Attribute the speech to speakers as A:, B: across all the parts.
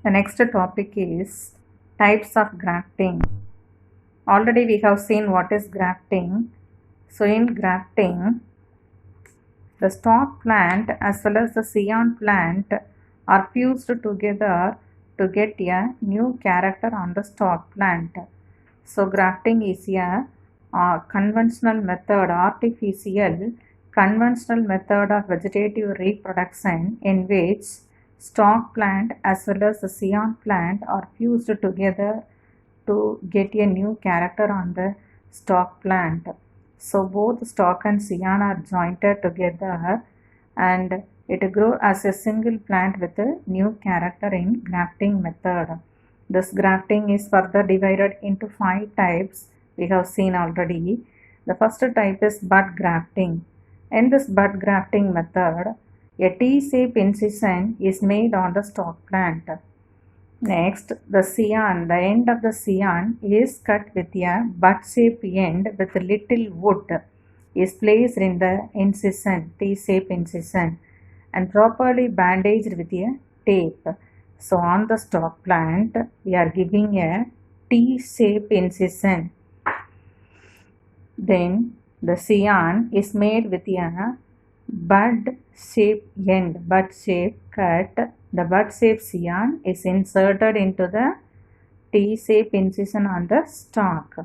A: The next topic is types of grafting. Already we have seen what is grafting. So in grafting, the stalk plant as well as the scion plant are fused together to get a new character on the stalk plant. So grafting is a conventional method, conventional method of vegetative reproduction in which stalk plant as well as the scion plant are fused together to get a new character on the stalk plant. So both stalk and scion are jointed together and it grows as a single plant with a new character in grafting method. This grafting is further divided into 5 types we have seen already. The first type is bud grafting. In this bud grafting method, a T-shaped incision is made on the stalk plant. Next, the scion, the end of the scion is cut with a bud-shaped end with a little wood is placed in the incision, T-shaped incision, and properly bandaged with a tape. So on the stalk plant, we are giving a T-shaped incision. Then the scion is made with a bud-shaped end, bud-shaped cut. The bud-shaped scion is inserted into the T-shaped incision on the stalk.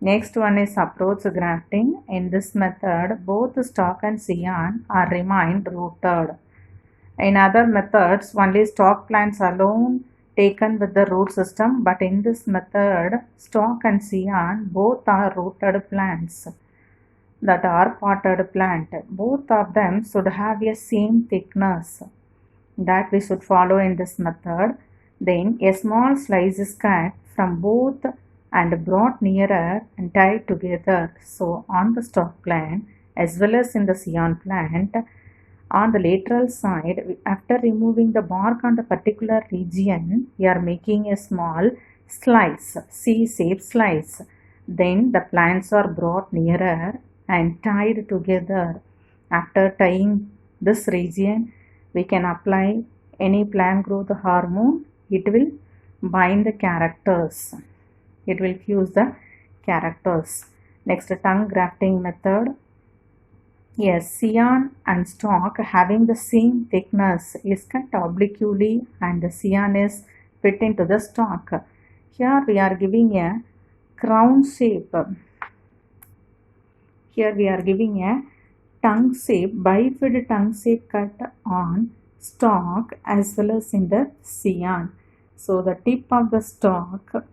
A: Next one is approach grafting. In this method, both stalk and scion are remained rooted. In other methods, only stalk plants alone taken with the root system, but in this method, stalk and scion both are rooted plants that are potted plant. Both of them should have a same thickness that we should follow in this method. Then a small slice is cut from both and brought nearer and tied together. So on the stalk plant as well as in the scion plant, on the lateral side, after removing the bark on the particular region, we are making a small slice, C-shaped slice. Then the plants are brought nearer and tied together. After tying this region, we can apply any plant growth hormone. It will bind the characters. It will fuse the characters. Next, tongue grafting method. Yes, scion and stalk having the same thickness is cut obliquely and the scion is fit into the stalk. Here we are giving a crown shape. Here we are giving a tongue shape, bifid tongue shape cut on stalk as well as in the scion. So the tip of the stalk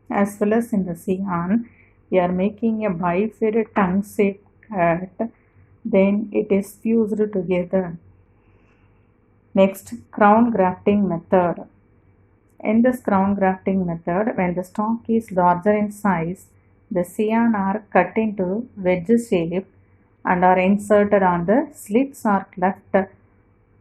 A: as well as in the scion, we are making a bifid tongue shape cut. Then it is fused together. Next, crown grafting method. In this crown grafting method, when the stalk is larger in size, the scion are cut into wedge shape and are inserted on the slits or cleft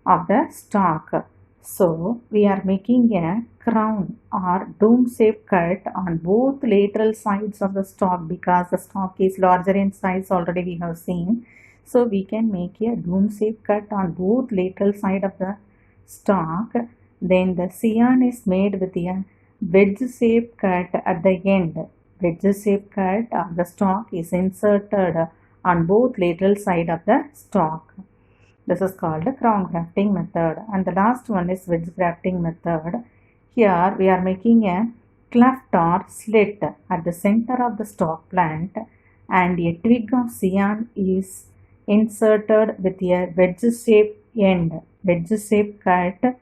A: of the stalk. So, we are making a crown or dome shape cut on both lateral sides of the stalk because the stalk is larger in size, already we have seen. So we can make a dome shape cut on both lateral side of the stalk. Then the scion is made with a wedge shape cut at the end. Wedge shape cut of the stalk is inserted on both lateral side of the stalk. This is called the crown grafting method. And the last one is wedge grafting method. Here we are making a cleft or slit at the center of the stalk plant and a twig of scion is inserted with a wedge shape end. Wedge shape cut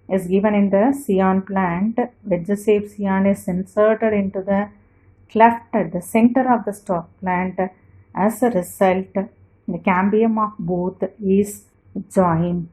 A: is given in the scion plant. Wedge shape scion is inserted into the cleft at the center of the stalk plant. As a result, the cambium of both is joined.